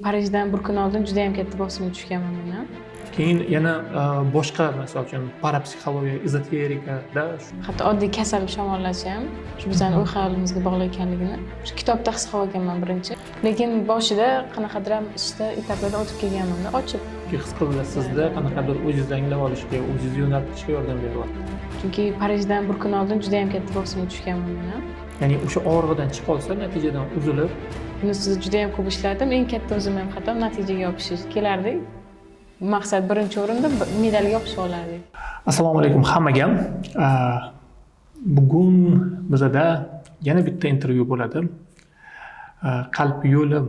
Parijdan bir kun oldin juda ham katta bosimga tushganman men. Keyin yana boshqa, masalan uchun parapsixologiya, ezoterikada Hatto oddiy kasal shamollash ham shu bizani uy hayolimizga bog'liq ekanligini shu kitobda his qilib olganman birinchi. Lekin boshida qanaqadir ham ishda etaplardan o'tib kelganman-da, ochib. his qildi sizda qanaqadir o'zingizni anglab olishga, o'zingizni yo'naltirishga yordam beryapti. Chunki Parijdan bir kun oldin juda ham katta bosimga tushganman men. Ya'ni o'sha og'rig'idan chiqib olsa, natijadan uzilib, Buni siz juda ham ko'p ishladim. Eng katta o'zim ham xato natijaga yopishish kelardik. Maqsad birinchi o'rinda medalga yopishib olardik. Assalomu alaykum hammaga. Bugun bizada yana bitta intervyu bo'ladi. Qalb yo'li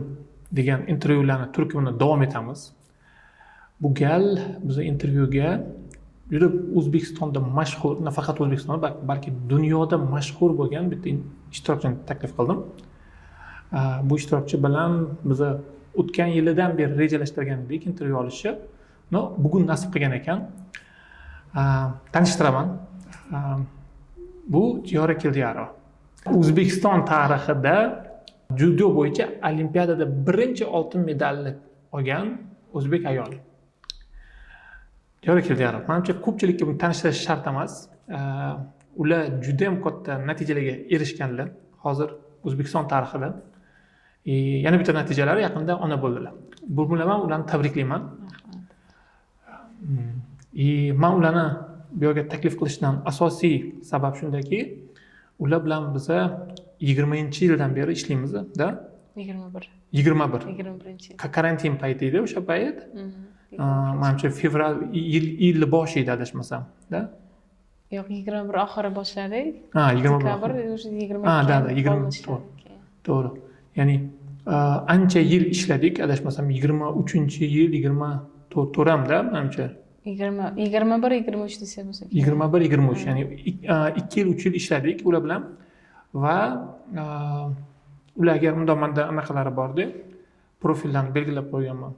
degan intervyularni turkumini davom etamiz. Bu gal biz intervyuga juda O'zbekistonda mashhur, nafaqat O'zbekistonda, balki dunyoda mashhur bo'lgan bitta ishtirokchini taklif qildim. Bu ishtirokchi bilan biz o'tgan yilidan beri rejalashtirgan edik intervyu olishni. Bugun nasib qilgan ekan. Tanishtiraman. Bu Diyora Keldiarova. O'zbekiston tarixida judo bo'yicha olimpiadada birinchi oltin medalni olgan o'zbek ayol. Diyora Keldiarova. Menimcha ko'pchilikka buni tanishtirish shart emas. Ular juda ham katta natijalarga erishganlar hozir O'zbekiston tarixida. Yana bitta natijalari yaqinda ona bo'ldilar. Bu bilan ularni tabriklayman. Men ularni bu yerga taklif qilishdan asosiy sabab shundaki, ular bilan biz 20-yildan beri ishlaymiz-da. 21. Karantin payti edi o'sha payt. Menimcha fevral yil boshi edi adashmasam, da. Yo'q, 21 oxiri boshladik. 21. Dekabr o'sha 22. To'g'ri. Ya'ni ancha yil ishladik, adashmasam 23-yil, 24 hamda menimcha 21-23 desa bo'lsa. 21-23, ya'ni 2 yil, 3 yil ishladik ular bilan va ularga menda anaqalari bor-da, profillarni belgilab qo'yganman.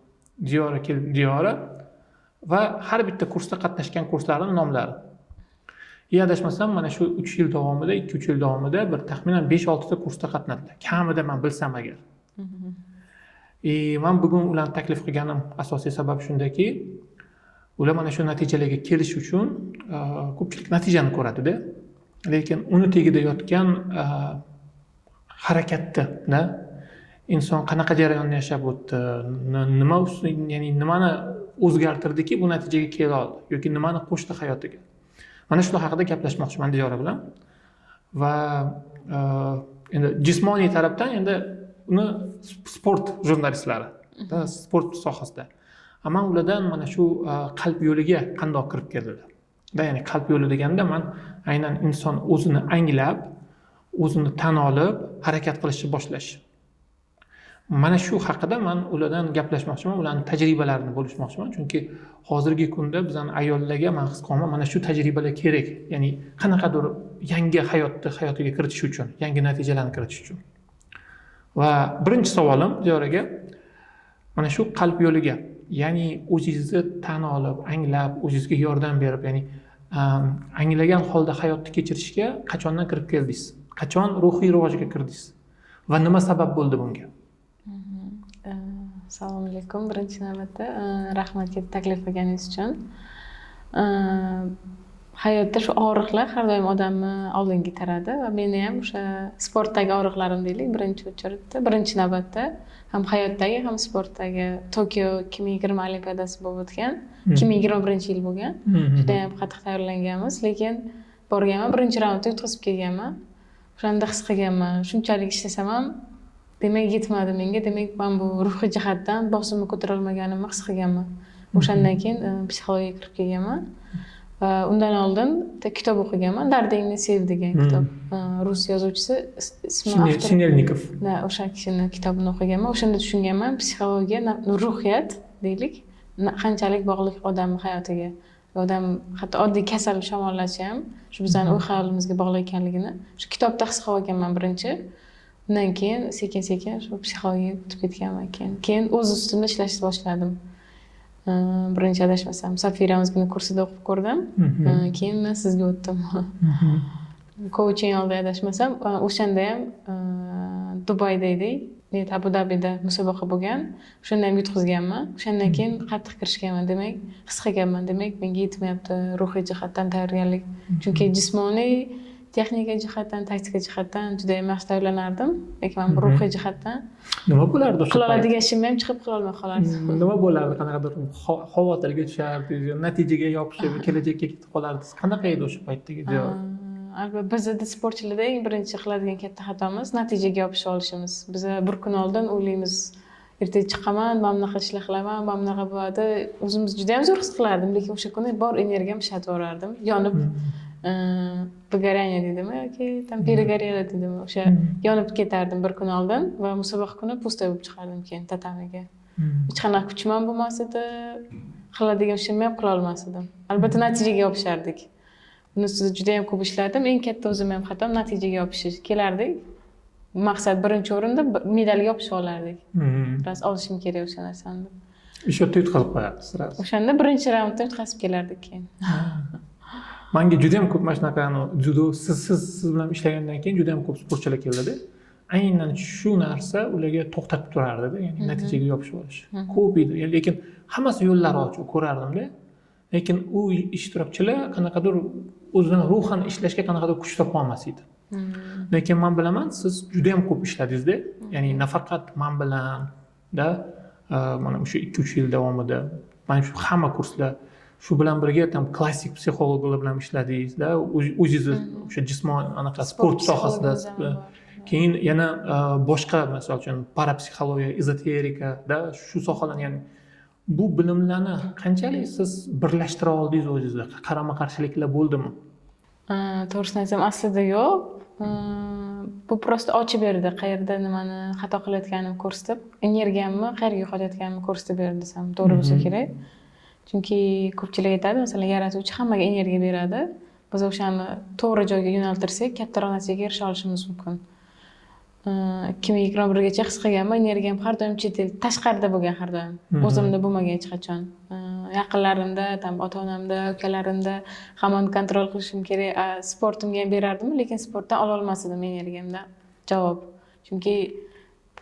Diyora va har bitta kursda qatnashgan kurslarining nomlari. Adashmasam mana shu 3 yil davomida, 2-3 yil davomida bir taxminan 5-6 ta kursda qatnadilar. Kamida men bilsam agar. Men bugun ularni taklif qilganim asosiy sabab shundaki, ular mana shu natijalarga kelish uchun ko'pchilik natijani ko'radi-da. Lekin uni tagida yotgan harakatni, inson qanaqa jarayonni yashab o'tdi, ya'ni nimani o'zgartirdiki bu natijaga kela oldi yoki nimani qo'shdi hayotiga. Mana shular haqida gaplashmoqchiman Diyora bilan. Va endi jismoniy tarafdan endi uni sport jurnalistlari, sport sohasida. Ammo ulardan mana shu qalb yo'liga qandoq kirib keldilar. Ya'ni qalb yo'li deganda men aynan inson o'zini anglab, o'zini tan olib, harakat qilishni boshlash. Mana shu haqida men ulardan gaplashmoqchiman, ularning tajribalarini bo'lishmoqchiman, chunki hozirgi kunda bizning ayollarga men his qilaman, mana shu tajribalar kerak. Ya'ni qanaqadir yangi hayotiga kiritish uchun, yangi natijalarni kiritish uchun. Va birinchi savolim Diyoraga mana shu qalb yo'liga, ya'ni o'zingizni tan olib, anglab, o'zingizga yordam berib, ya'ni anglagan holda hayotni kechirishga qachondan kirib keldingiz? Qachon ruhiy rivojga kirdingiz? Va nima sabab bo'ldi bunga? Assalomu alaykum. Birinchi navbatda rahmat taklif qilganingiz uchun. Hayotda shu og'riqlar har doim odamni oldinga itaradi va meni ham o'sha sportdagi og'riqlarim deylik, birinchi navbatda ham hayotdagi, ham sportdagi Tokio 2020 olimpiadasi bo'lib o'tgan, 2021 yil bo'lgan. Juda ham qattiq tayyorlanganmiz, lekin borganman, birinchi raundda yutqazib kelganman. O'shanda his qilganman, shunchalik ishlasam ham demak yetmadi menga, demak men bu ruhiy jihatdan bosimni ko'tara olmaganimni his qilganman. O'shandan keyin psixologiyaga kirib kelganman. Undan oldin kitob o'qiganman, Dardingni sev degan kitob. Rus yozuvchisi ismi Sinelnikov. O'sha kishini kitobini o'qiganman. O'shanda tushunganman, psixologiya, ruhiyat deylik, qanchalik bog'liq odamning hayotiga. Odam hatto oddiy kasal shamollashi ham shu bizning uy hayolimizga bog'liq ekanligini shu kitobda his qilib olganman birinchi. Undan keyin sekin-sekin shu psixologiyaga o'tib ketganman. Keyin o'z ustimda ishlashni boshladim. Birinchi adashmasam Safira o'zgina kursida o'qib ko'rdim. Keyin men sizga o'tdim. Coaching oldi adashmasam, o'shanda ham Dubayda edik. Abu Dabida musobaqa bo'lgan. O'shanda ham yutqizganman. O'shandan keyin qattiq kirishganman, demak, his qilganman, demak, menga yetmayapti ruhiy jihatdan tayyorgarlik. Chunki jismoniy, texnika jihatdan, taktika jihatdan juda ham yaxshi tayyorlanardim, lekin men ruhiy jihatdan nima bo'lardi o'sha qila oladigan ishimni ham chiqib qila olmay qolardim. nima bo'lardi? Qanaqadir xavotirga tushardi, natijaga yopishib, kelajakka ketib qolardingiz. Qanaqa edi o'sha paytdagi Diyor? Albatta, bizda sportchilarda eng birinchi qiladigan katta xatomiz natijaga yopishib olishimiz. Biz bir kun oldin o'ylaymiz, ertaga chiqaman, mana bunaqa ishlar qilaman, mana bunaqa bo'ladi. O'zimiz juda ham zo'r his qilardim, lekin o'sha kuni bor energiyam ishlatib yuborardim. Yonib выгорание deydimi yoki там перегорела deydimi, o'sha yonib ketardim bir kun oldin va musobaqa kuni pustoy bo'lib chiqardim keyin tatamiga. Hech qanaqa kuchim ham bo'lmas edi, qiladigan ishimni ham qila olmas edim. Albatta natijaga yopishardik. Buni ustida juda ham ko'p ishladim. Eng katta o'zim ham xatom natijaga yopishish. Kelardik. Maqsad birinchi o'rinda medalga yopishib olardik. Biroz olishim kerak o'sha narsani. O'sha yerda yutqazib qo'yardi sirasi. O'shanda birinchi raundda yutqazib kelardik keyin. Menga juda ham ko'p mana shunaqa judo siz bilan ishlagandan keyin juda ham ko'p sportchilar keldida. Aynan shu narsa ularga to'xtatib turardi-da, ya'ni natijaga yopishib olish. Ko'p edi, lekin hammasi yo'llari ochiq ko'rardim-da. Lekin u ishtirokchilar qanaqadir o'zidan ruhan ishlashga qanaqadir kuch topa olmas edi. Lekin men bilaman, siz juda ham ko'p ishladingiz-da. Ya'ni nafaqat men bilan da mana o'sha 2-3 yil davomida men shu hamma kurslar shu bilan birga tam klassik psixologlar bilan ishladingiz-da. O'zingiz o'sha jismoniy anaqa sport sohasida, keyin yana boshqa, masalan uchun parapsixologiya, ezoterika da shu sohalarni, ya'ni bu bilimlarni qanchalik siz birlashtira oldingiz o'zingizda? Qarama-qarshiliklar bo'ldimi? To'g'risini aytsam, aslida yo'q. Bu prosta ochib berdi, qayerda nimani xato qilayotganimni ko'rsatib, energiyamni qayerga yo'qotayotganimni ko'rsatib berdi desam to'g'ri bo'lsa kerak. Chunki ko'pchilik aytadi, masalan, yaratuvchi hammaga energiya beradi. Biz o'shani to'g'ri joyga yo'naltirsak, kattaroq natijaga erisha olishimiz mumkin. 2021gacha his qilganman, energiyam har doim chet el, tashqarida bo'lgan har doim. O'zimda bo'lmagan hech qachon. Yaqinlarimda, ota-onamda, ukalarimda hamon kontrol qilishim kerak. Sportimga ham berardim, lekin sportdan ola olmas edim energiyamdan javob. Chunki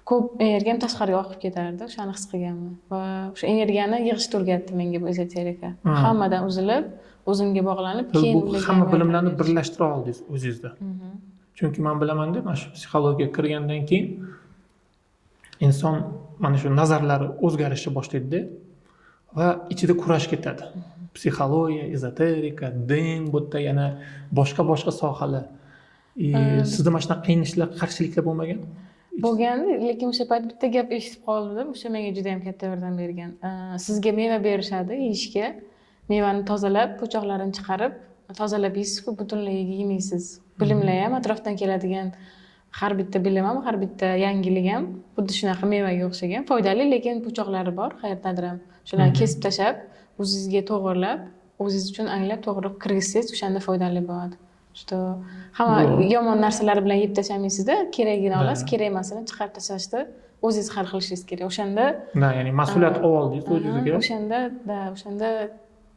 ko'p energiyam tashqariga oqib ketardi, o'shani his qilganman. Va o'sha energiyani yig'ishni o'rgatdi menga bu ezoterika. Hammadan uzilib, o'zimga bog'lanib, keyin hamma bilimlarni birlashtira oldingiz o'zingizda. Chunki men bilaman-da, mana shu psixologiyaga kirgandan keyin inson mana shu nazarlari o'zgarishni boshlaydi va ichida kurash ketadi. Psixologiya, ezoterika, din, bu yerda yana boshqa sohalar. Sizda mana shunaqa qiynalishlar, qarshiliklar bo'lmagan? Bo'lgandi, lekin o'sha payt bitta gap eshitib qoldim. O'sha menga juda ham katta yordam bergan. Sizga meva berishadi yeyishga. Mevani tozalab, po'choqlarini chiqarib, tozalab yeysiz-ku, butunlay yemaysiz. Bilimlar ham, atrofdan keladigan har bitta bilim ham, har bitta yangilik ham xuddi shunaqa mevaga o'xshagan, foydali, lekin po'choqlari bor, qayerdadir ham. Shularni kesib tashab, o'zingizga to'g'rilab, o'zingiz uchun anglab to'g'ri kirgizsangiz, o'shanda foydali bo'ladi. Что hamma yomon narsalar bilan yeb tashlamaysiz-da, kerakligini olasiz, kerak emasini chiqarib tashlashni o'zingiz hal qilishingiz kerak. O'shanda, ya'ni mas'uliyat oldingiz o'zingizga. O'shanda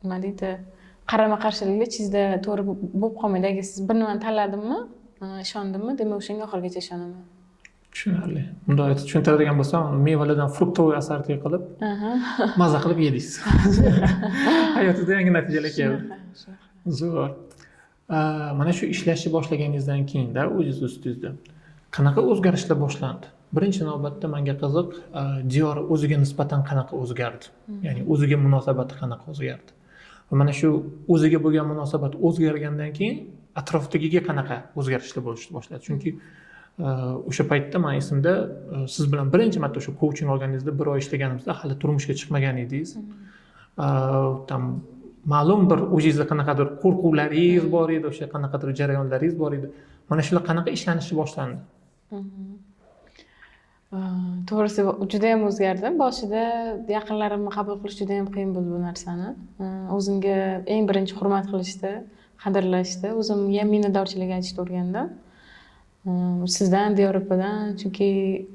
nima deydi? Qarama-qarshiliklar ichingizda to'g'ri bo'lib qolmaydi. Agar siz bir nimani tanladimmi, ishondimmi, demak o'shanga oxirigacha ishonaman. Tushunarli. Bunday tushuntiradigan bo'lsam, mevalardan fruktoviy assorti qilib, maza qilib yedingiz. Hayotida yangi natijalar keldi. Zo'r. Mana shu ishlashni boshlaganingizdan keyin-da o'zingiz ustingizda qanaqa o'zgarishlar boshlandi? Birinchi navbatda menga qiziq, Diyor o'ziga nisbatan qanaqa o'zgardi? Ya'ni o'ziga munosabati qanaqa o'zgardi? Va mana shu o'ziga bo'lgan munosabat o'zgargandan keyin atrofdagiga qanaqa o'zgarishlar bo'lishni boshladi? Chunki o'sha paytda men esimda, siz bilan birinchi marta o'sha coaching olganingizda bir oy ishlaganimizda hali turmushga chiqmagan edingiz. Tam ma'lum bir o'zingizda qanaqadir qo'rquvlaringiz bor edi, o'sha qanaqadir jarayonlaringiz bor edi. Mana shular qanaqa ishlanishni boshlandi? To'g'risi juda ham o'zgardim. Boshida yaqinlarimni qabul qilish juda ham qiyin bo'ldi bu narsani. O'zimga eng birinchi hurmat qilishdi, qadrlashdi. O'zimga ham minnatdorchilik aytishni o'rgandim. Sizdan, Diyor opadan, chunki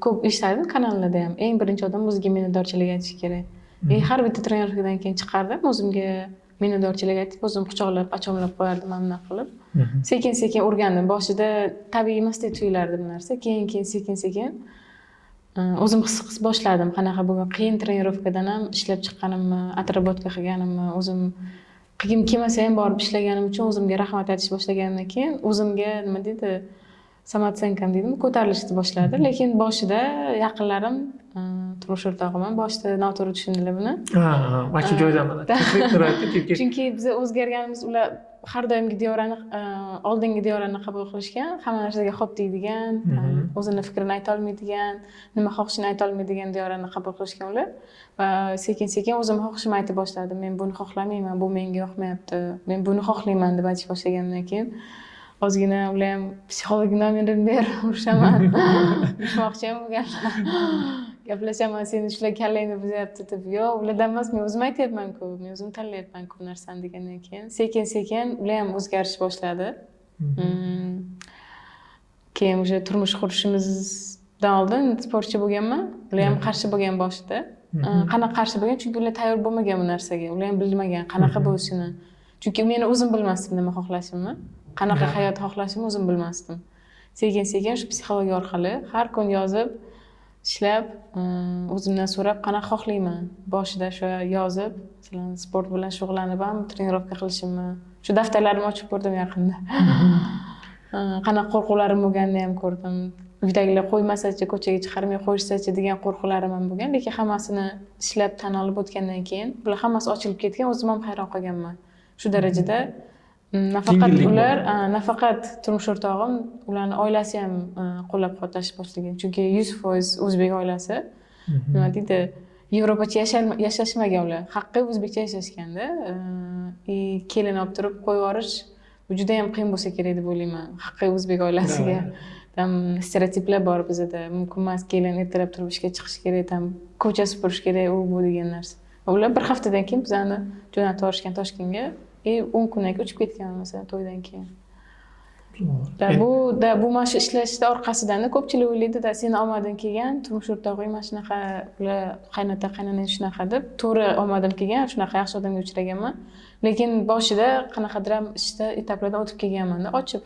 ko'p eshitdim kanallarda ham. Eng birinchi odam o'ziga minnatdorchilik aytish kerak. Har bitta trenirovkadan keyin chiqardim, o'zimga minnatdorchilik aytib, o'zim quchoqlab, achomlab qo'yardim, mana qilib. Sekin-sekin o'rgandim. Boshida tabiiy emasdek tuyulardi bu narsa. Keyin sekin-sekin o'zim his boshladim qanaqa bo'lgan qiyin trenirovkadan ham ishlab chiqqanimni atrobotka qilganimni o'zim qilgim kelmasa ham borib ishlaganim uchun o'zimga rahmat aytish boshlagandan keyin o'zimga nima deydi samotsenkam deydimi ko'tarilishni boshladi lekin boshida yaqinlarim turmush o'rtog'im ham boshida noto'g'ri tushundilar buni mana shu joydan mana chunki biz o'zgarganimiz ular har doimgi Diyorani oldingi Diyorani qabul qilishgan hamma narsaga xo'p deydigan o'zini fikrini ayta olmaydigan nima xohishini ayta olmaydigan Diyorani qabul qilishgan ular va sekin sekin o'zim xohishimni ayta boshladim men buni xohlamayman bu menga yoqmayapti men buni xohlayman deb aytish boshlagandan keyin ozgina ular ham psixolog nomerini ber urishaman urishmoqchi ham bo'lganlar gaplashaman seni shular kallangni buzyapti deb yo'q ulardan emas men o'zim aytyapman-ku men o'zim tanlayapman ko'p narsani degandan keyin sekin sekin ular ham o'zgarish boshladi keyin o'sha turmush qurishimizdan oldin sportchi bo'lganman ular ham qarshi bo'lgan boshida qanaqa qarshi bo'lgan chunki ular tayyor bo'lmagan bu narsaga ular ham bilmagan qanaqa bo'lishini chunki meni o'zim bilmasdim nima xohlashimni qanaqa hayot xohlashimni o'zim bilmasdim sekin sekin shu psixologiya orqali har kun yozib ishlab o'zimdan so'rab qanaqa xohlayman boshida o'sha yozib masalan sport bilan shug'ullanib ham trenirovka qilishimni shu daftarlarimni ochib ko'rdim yaqinda qanaqa qo'rquvlarim bo'lganini ham ko'rdim uydagilar qo'ymasachi ko'chaga chiqarmay qo'yishsachi degan qo'rquvlarim ham bo'lgan lekin hammasini ishlab tan olib o'tgandan keyin bular hammasi ochilib ketgan o'zim ham hayron qolganman shu darajada nafaqat ular nafaqat turmush o'rtog'im ularni oilasi ham qo'llab quvvatlash boshlagan chunki 100% o'zbek oilasi nima deydi yevropacha yashashmagan ular haqiqiy o'zbekcha yashashganda kelin olib turib qo'yib yuborish bu juda ham qiyin bo'lsa kerak deb o'ylayman haqiqiy o'zbek oilasiga tam stereotiplar bor bizada mumkin emas kelin ertalab turib ishga chiqish kerak tam ko'cha supurish kerak u bu degan narsa ular bir haftadan keyin bizani jo'natib yuborishgan Toshkentga 10 kundan keyin uchib ketgan masalan to'ydan keyin bu mana shu ishlashni orqasidan ko'pchilik o'ylaydida seni omading kelgan turmush o'rtog'ing mana shunaqa ular qaynota qaynonang shunaqa deb to'g'ri omadim kelgan shunaqa yaxshi odamga uchraganman lekin boshida qanaqadir ham ishda etaplardan o'tib kelganmanda ochib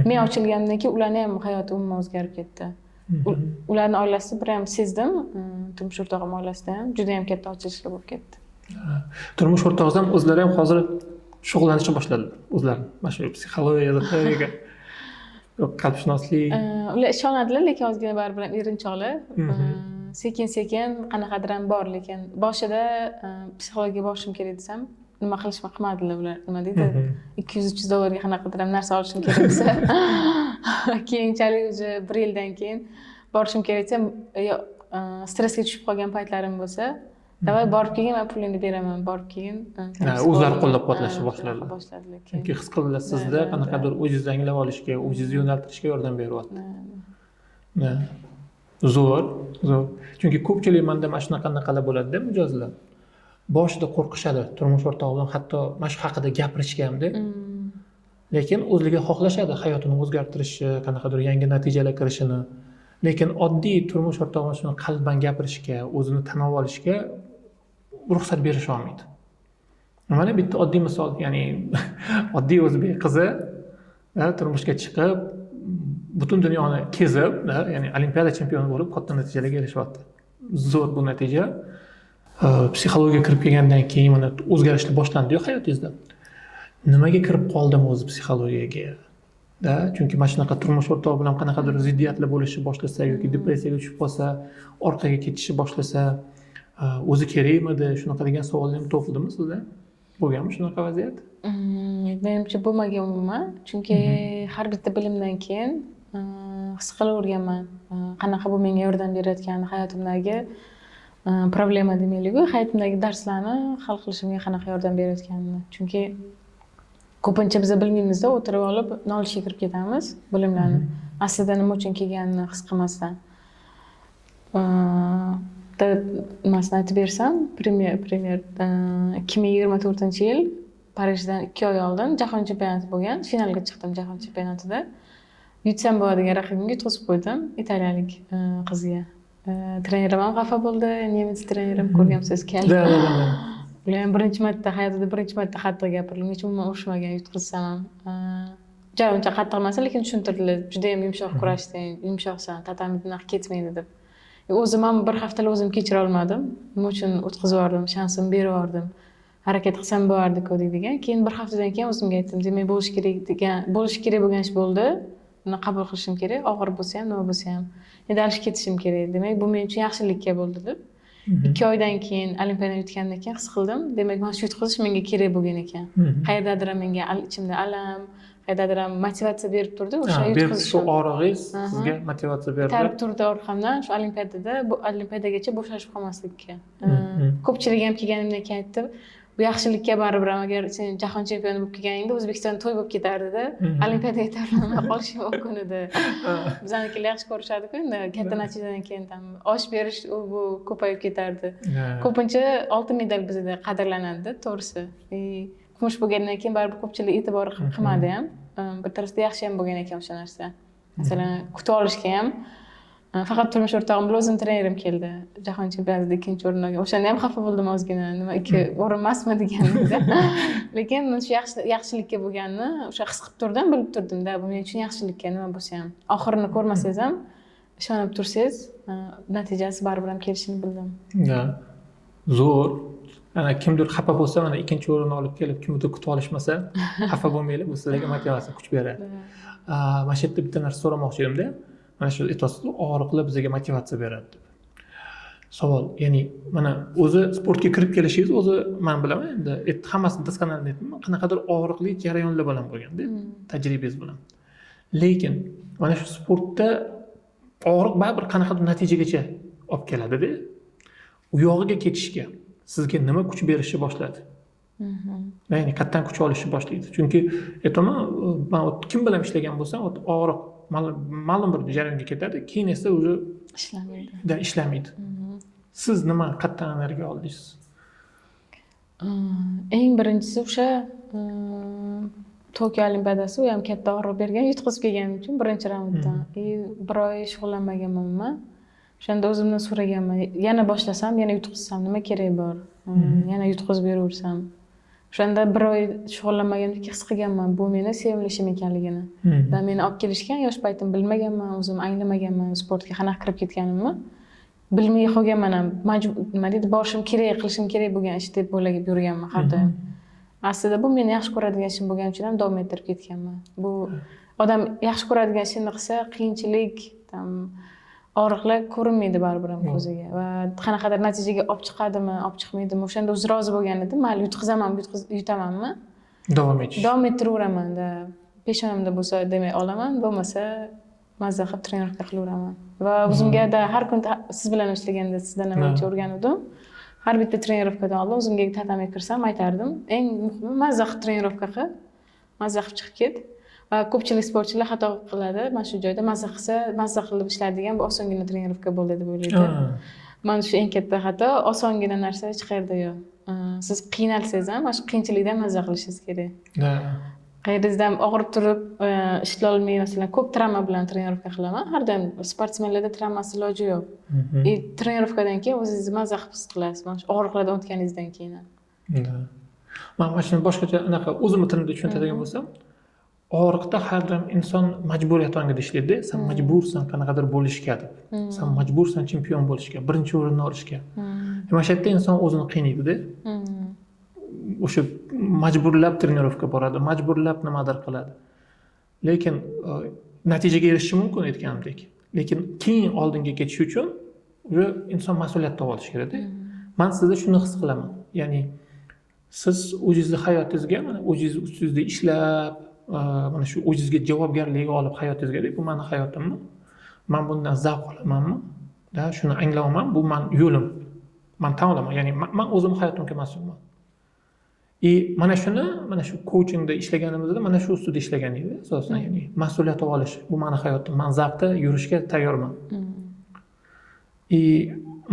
men ochilgandan keyin ularni ham hayoti umuman o'zgarib ketdi ularni oilasida bir ham sezdim turmush o'rtog'im oilasida ham juda ham katta ochilishlar bo'lib ketdi turmush o'rtog'ingiz ham o'zlari ham hozir shug'ullanishni boshladilar o'zlari mana shu psixologiyaga qalbshunoslik ular ishonadilar lekin ozgina baribir ham erinchoqlar sekin sekin qanaqadir ham bor lekin boshida psixologiyaga borishim kerak desam nima qilishni qilmadilar ular nima deydi $200-300 qanaqadir ham narsa olishim kerak desa keyinchalik уже bir yildan keyin borishim kerak desam stressga tushib qolgan paytlarim bo'lsa davay borib kelgin men pulingni beraman borib kelgin o'zlari qo'llab quvvatlashni boshladilar chunki his qildilar sizda qanaqadir o'zingizni anglab olishga o'zingizni yo'naltirishga yordam beryapti zo'r chunki ko'pchilik manda mana shunaqalar bo'ladida mijozlar boshida qo'rqishadi turmush o'rtog'i bilan hatto mana shu haqida gapirishga hamda lekin o'zligi xohlashadi hayotini o'zgartirishni qanaqadir yangi natijalar kirishini lekin oddiy turmush o'rtog'i shuni qalban gapirishga o'zini tan olishga ruxsat berisha olmaydi mana bitta oddiy misol ya'ni oddiy o'zbek qizi turmushga chiqib butun dunyoni kezib ya'ni olimpiada chempioni bo'lib katta natijalarga erishyapti zo'r bu natija psixologiyaga kirib kelgandan keyin mana o'zgarishlar boshlandi-yu hayotingizda nimaga kirib qoldim o'zi psixologiyaga chunki mana shunaqa turmush o'rtog'i bilan qanaqadir ziddiyatlar bo'lishni boshlasa yoki depressiyaga tushib qolsa orqaga ketishni boshlasa o'zi kerakmidi shunaqa degan savollar ham tug'ildimi sizda bo'lganmi shunaqa vaziyat menimcha bo'lmagan umuman chunki har bitta bilimdan keyin his qilaverganman qanaqa bu menga yordam berayotgani hayotimdagi problema demaylik-ku hayotimdagi darslarni hal qilishimga qanaqa yordam berayotganini chunki ko'pincha biz bilmaymizda o'tirib olib nolishga kirib ketamiz bilimlarni aslida nima uchun kelganini his qilmasdan nimasini aytib bersam premyer 2024-yil Parijdan 2 oy oldin jahon chempionati bo'lgan finalga chiqdim jahon chempionatida yutsam bo'ladigan raqibimga to'sib qo'ydim italiyalik qizga trenerim ham xafa bo'ldi nemis trenerim ko'rganmisiz keldi ular ham hayotida birinchi marta qattiq gapirdi hech umuman urishmagan yutqizsam ham uncha qattiq emas lekin tushuntirdilar juda ham yumshoq kurashding yumshoqsan tatamdan ketmaydi deb O'zim ham bir haftalab o'zim kechira olmadim. Nima uchun o'tkazib yubordim, shansimni berib yubordim. Harakat qilsam bo'lardi-ku degan. Keyin bir haftadan keyin o'zimga aytdim, demak bo'lish kerak bo'lgan ish bo'ldi. Buni qabul qilishim kerak, og'ir bo'lsa ham, nima bo'lsa ham. Endi olib ketishim kerak. Demak, bu men uchun yaxshilikka bo'ldi deb. 2 oydan keyin olimpiadani yutgandan keyin his qildim. Demak, mana shu yutqizish menga kerak bo'lgan ekan. Qayerdadir menga ichimda alam, qayerdadir motivatsiya berib turdi o'sha yutqizish. Shu og'rig'ingiz sizga motivatsiya berdi. Tarib turdi orqamdan shu olimpiadada, bu olimpiadagacha bo'shashib qolmaslikka. Ko'pchilik ham kelganimdan keyin aytdi, bu yaxshilikka baribir ham agar sen jahon chempioni bo'lib kelganingda O'zbekistonda to'y bo'lib ketardida, olimpiadaga tayyorlanmay qolishing mumkin edi. Bizanikilar yaxshi ko'rishadi-ku, endi katta natijadan keyin ham osh berish bu ko'payib ketardi. Ko'pincha oltin medal bizda qadrlanadi, to'g'risi. Kumush bo'lgandan keyin baribir ko'pchilik e'tibor qilmadi ham. Bir tarafda yaxshi ham bo'lgan ekan o'sha narsa. Masalan, kutib olishga ham faqat turmush o'rtog'im bilan o'zim trenerim keldi. Jahon chempionatida 2-o'rin olgan. O'shanda ham xafa bo'ldim ozgina. Nima 2 o'rin emasmi deganimda. Lekin men shu yaxshilikka bo'lganini o'sha his qilib turdim, bilib turdim-da, bu men uchun yaxshilikka nima bo'lsa ham. Oxirini ko'rmasangiz ham ishonib tursangiz, natijasi baribir ham kelishini bildim. Zo'r. Ana kimdir xafa bo'lsa, mana 2-o'rinni olib kelib, kimdir kutib olishmasa, xafa bo'lmanglar, bu sizlarga motivatsiya kuch beradi. Mana shu yerda bitta narsa so'ramoqchi edimda. Mana shu aytasiz, og'riqlar bizga motivatsiya beradi deb. Savol, ya'ni mana o'zi sportga kirib kelishingiz o'zi men bilaman, endi hammasini tasqanlarni aytmayman, qanaqadir og'riqli jarayonlar bilan bo'lganda, tajribangiz bilan. Lekin mana shu sportda og'riq baribir qanaqadir natijagacha olib keladi-da. U yog'iga ketishga sizga nima kuch berishni boshladi? Ya'ni qayerdan kuch olishni boshlaydi. Chunki aytaman, men kim bilan ishlagan bo'lsam, og'riq ma'lum bir jarayonga ketadi, keyin esa o'zi ishlamaydi. Siz nima qayerdan energiya oldingiz? Eng birinchisi o'sha Tokio olimpiadasi, u ham katta og'riq bergan, yutqizib kelganim uchun birinchi raunddan. 1 oy shug'ullanmaganman. O'shanda o'zimdan so'raganman, yana boshlasam, yana yutqizsam nima kerak bor? Yana yutqizib beraversam. O'shanda 1 oy shug'ullanmaganimda his qilganman, bu meni sevimli ishim ekanligini. Va meni olib kelishgan, yosh paytim bilmaganman, o'zim anglamaganman, sportga qanaqa kirib ketganimni. Bilmay qolganman ham, nima deydi, borishim kerak, qilishim kerak bo'lgan ish deb o'ylab yurganman har doim. Aslida bu meni yaxshi ko'radigan ishim bo'lgani uchun ham davom ettirib ketganman. Bu odam yaxshi ko'radigan ishini qilsa, qiyinchilik, og'riqlar ko'rinmaydi baribir ham ko'ziga va qanaqadir natijaga olib chiqadimi, olib chiqmaydimi, o'shanda o'zi rozi bo'lgan edim. Mayli yutqizaman, yutamanmi? Davom ettiraveraman-da. Peshonamda bo'lsa demak olaman, bo'lmasa mazza qilib trenerka qilaveraman. Va o'zimga har kun siz bilan ishlaganda sizdan ham o'rgandim. Har bitta trenerovkadan oldin o'zimga tatamiga kirsam aytardim, eng muhimi mazza qilib trenerovka qil, mazza qilib chiqib ket. Va ko'pchilik sportchilar xato qiladi. Mana shu joyda mazza qilsa, mazza qilib ishlaydigan bu osongina trenerovka bo'ldi deb o'ylaydi. Mana shu eng katta xato, osongina narsa hech qayerda yo'q. Siz qiynalsangiz ham, mana shu qiyinchilikdan mazza qilishingiz kerak. Qayerdan og'rib turib, ishlay olmay, masalan, ko'p travma bilan trenerovka qilaman. Har doim sportsmenlarda travmasi iloji yo'q. Trenerovkadan keyin o'zingizni mazza qilib his qilasiz, mana shu og'riqlardan o'tganingizdan keyin. Men shuni boshqacha anaqa o'zimning tilimda tushuntiradigan bo'lsam, og'riqda har doim inson majburiyat ongida ishlaydi. Sen majbursan qanaqadir bo'lishga deb. Sen majbursan chempion bo'lishga, birinchi o'rinni olishga. Mana shu yerda inson o'zini qiynaydi-da. O'sha majburlab trenirovka boradi, majburlab nimadir qiladi. Lekin natijaga erishishi mumkin aytganimdek. Lekin keyin oldinga ketish uchun o'sha inson mas'uliyat olishi kerak-da. Men sizda shuni his qilaman. Ya'ni siz o'zingizning hayotingizga, mana o'zingiz ustingizda ishlab, mana shu o'zingizga javobgarlik olib hayotingizga, bu meni hayotimmi? Men bundan zavq olamanmi? Shuni anglayman, bu men yo'lim. Men tan olaman, ya'ni men o'zim hayotimga mas'ulman. Mana shuni, mana shu coachingda ishlaganimizda mana shu ustida ishlagan edi, asosan, ya'ni mas'uliyat olish. Bu meni hayotim. Men zavqda yurishga tayyorman.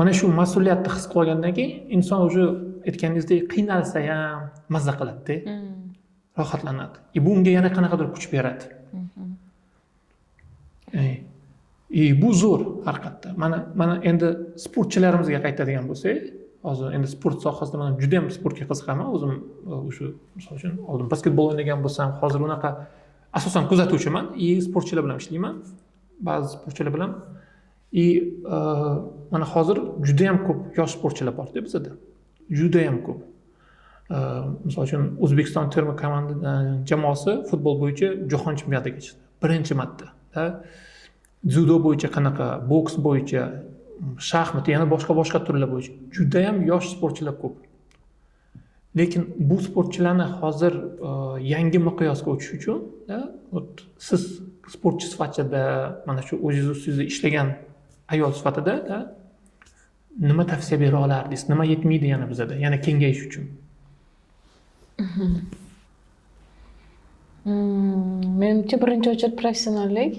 Mana shu mas'uliyatni his qilgandan keyin inson o'zi aytganingizdek qiynalsa ham mazza qiladi-da. Rohatlanadi. Bu unga yana qanaqadir kuch beradi. Bu zo'r haqiqatda. Mana endi sportchilarimizga qaytadigan bo'lsak, hozir endi sport sohasida men juda ham sportga qiziqaman. O'zim o'sha misol uchun oldin basketbol o'ynagan bo'lsam, hozir unaqa asosan kuzatuvchiman. Sportchilar bilan ishlayman. Ba'zi sportchilar bilan И mana hozir juda ham ko'p yosh sportchilar borda bizada. Juda ham ko'p. Misol uchun O'zbekiston terma jamoasi futbol bo'yicha jahon chempionatiga chiqdi. Birinchi marta. Dzyudo bo'yicha qanaqa, boks bo'yicha, shaxmat, yana boshqa turlar bo'yicha juda ham yosh sportchilar ko'p. Lekin bu sportchilarni hozir yangi miqyosga o'tish uchun siz sportchi sifatida mana shu o'zingiz ustingizda ishlagan ayol sifatida nima tavsiya bera olardingiz? Nima yetmaydi yana bizada? Yana kengayish uchun? Menimcha birinchi o'chir professionallik.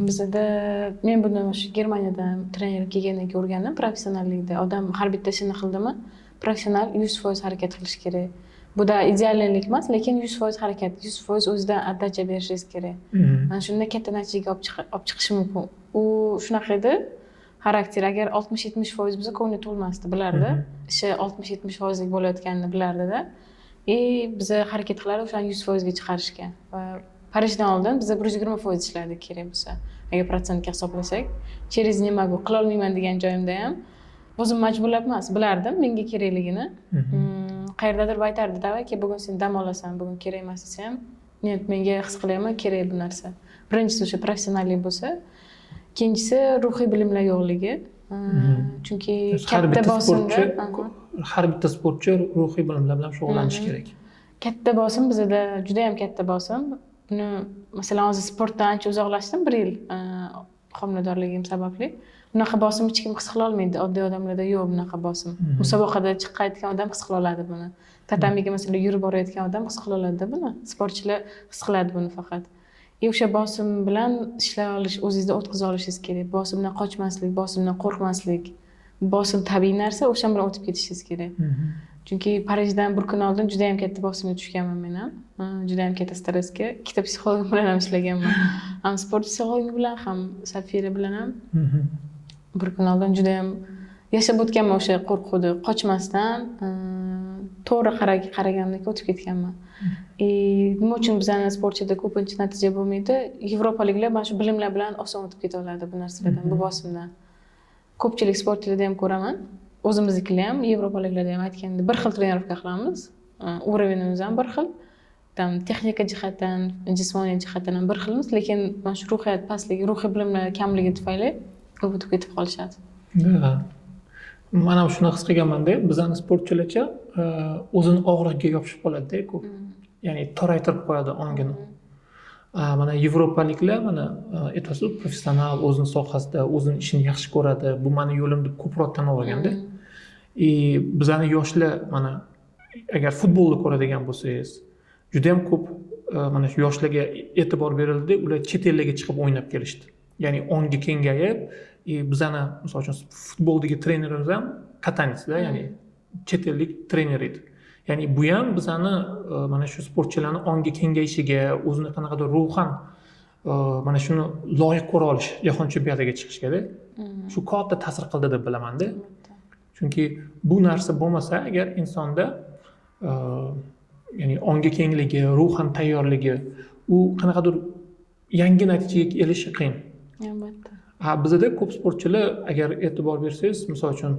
Bizada men buni o'sha Germaniyadan trener kelgandan keyin o'rgandim professionallikda. Odam har bitta ishini qildimi, professional 100% harakat qilish kerak. Bu da ideallik emas, lekin 100% harakat, 100% o'zidan attention berishingiz kerak. Mana shunda katta natijaga olib chiqish mumkin. U shunaqa edi. Xarakter agar 60-70% bo'lsa ko'ngli to'lmasdi, bilardi. Ishi 60-70% bo'layotganini bilardi-da. Biz harakat qilardik o'shani 100% ga chiqarishga. Va Parijdan oldin biz 120% ishlardik kerak bo'lsa. Agar protsentga hisoblasak, через не могу, qila olmayman degan joyimda ham o'zim majburlab emas, bilardim menga kerakligini. Qayerdadir aytardi, "Davay, bugun sen dam olasan, bugun kerak emas" desa ham, "Net, menga his qilaman, kerak bu narsa." Birinchisi o'sha professionallik bo'lsa, ikkinchisi ruhiy bilimlar yo'qligi. Chunki katta bosimda har bitta sportchi ruhiy bilimlar bilan shug'ullanishi kerak. Katta bosim bizda juda ham katta bosim. Buni masalan hozir sportdan ancha uzoqlashdim 1 yil homiladorligim sababli. Bunaqa bosim hech kim his qila olmaydi. Oddiy odamlarda yo'q bunaqa bosim. Musobaqada chiqayotgan odam his qila oladi buni. Tatamiga masalan yurib borayotgan odam his qila oladi buni. Sportchilar his qiladi buni faqat. O'sha bosim bilan ishlay olish, o'zingizda o'tkaza olishingiz kerak. Bosimdan qochmaslik, bosimdan qo'rqmaslik. Bosim tabiiy narsa, o'sha bilan o'tib ketishingiz kerak. Chunki Parijdan bir kun oldin juda ham katta bosimga tushganman men ham. Juda ham katta stressga, ikkita psixolog bilan ham ishlaganman. Ham sport psixologi bilan, ham Safira bilan ham. Bir kun oldin juda ham yashab o'tganman o'sha qo'rquvni, qochmasdan, to'g'ri qaraganimdan o'tib ketganman. Nima uchun bizning sportchida ko'pincha natija bo'lmaydi? Yevropaliklar mana shu bilimlar bilan oson o'tib keta oladi bu narsalardan, bu bosimdan. Ko'pchilik sportchilarda ham ko'raman. O'zimiznikilar ham, yevropaliklarda ham aytganda bir xil trenirovka qilamiz. Уровенimiz ham bir xil. Texnika jihatdan, jismoniy jihatdan ham bir xilmiz, lekin mana shu ruhiyat pastligi, ruhiy bilimlar kamligi tufayli ko'p o'tib ketib qolishadi. Mana shuni his qilganman-da, bizning sportchilarcha o'zini og'riqqa yopishib qoladi-da ko'p. Ya'ni toraytirib qo'yadi ongini. Mana yevropaliklar mana aytasiz, professional, o'zini sohasida, o'zini ishini yaxshi ko'radi. Bu meni yo'lim deb ko'proq tan olganda. Bizning yoshlar mana agar futbolni ko'radigan bo'lsangiz, juda ham ko'p mana shu yoshlarga e'tibor berildi, ular chet ellarga chiqib o'ynab kelishdi. Ya'ni ongi kengayib, bizani misol uchun futboldagi trenerimiz ham katanitsda, ya'ni chet ellik trener edi. Ya'ni bu ham bizani mana shu sportchilarning ongi kengayishiga, o'zini qanaqadir ruhan mana shuni loyiq ko'ra olish, jahon chempionatiga chiqishga-da. Shu katta ta'sir qildi deb bilaman-da. Chunki bu narsa bo'lmasa, agar insonda ya'ni ongi kengligi, ruhan tayyorligi, u qanaqadir yangi natijaga erishi qiyin. Albatta. Bizda ko'p sportchilar agar e'tibor bersangiz, misol uchun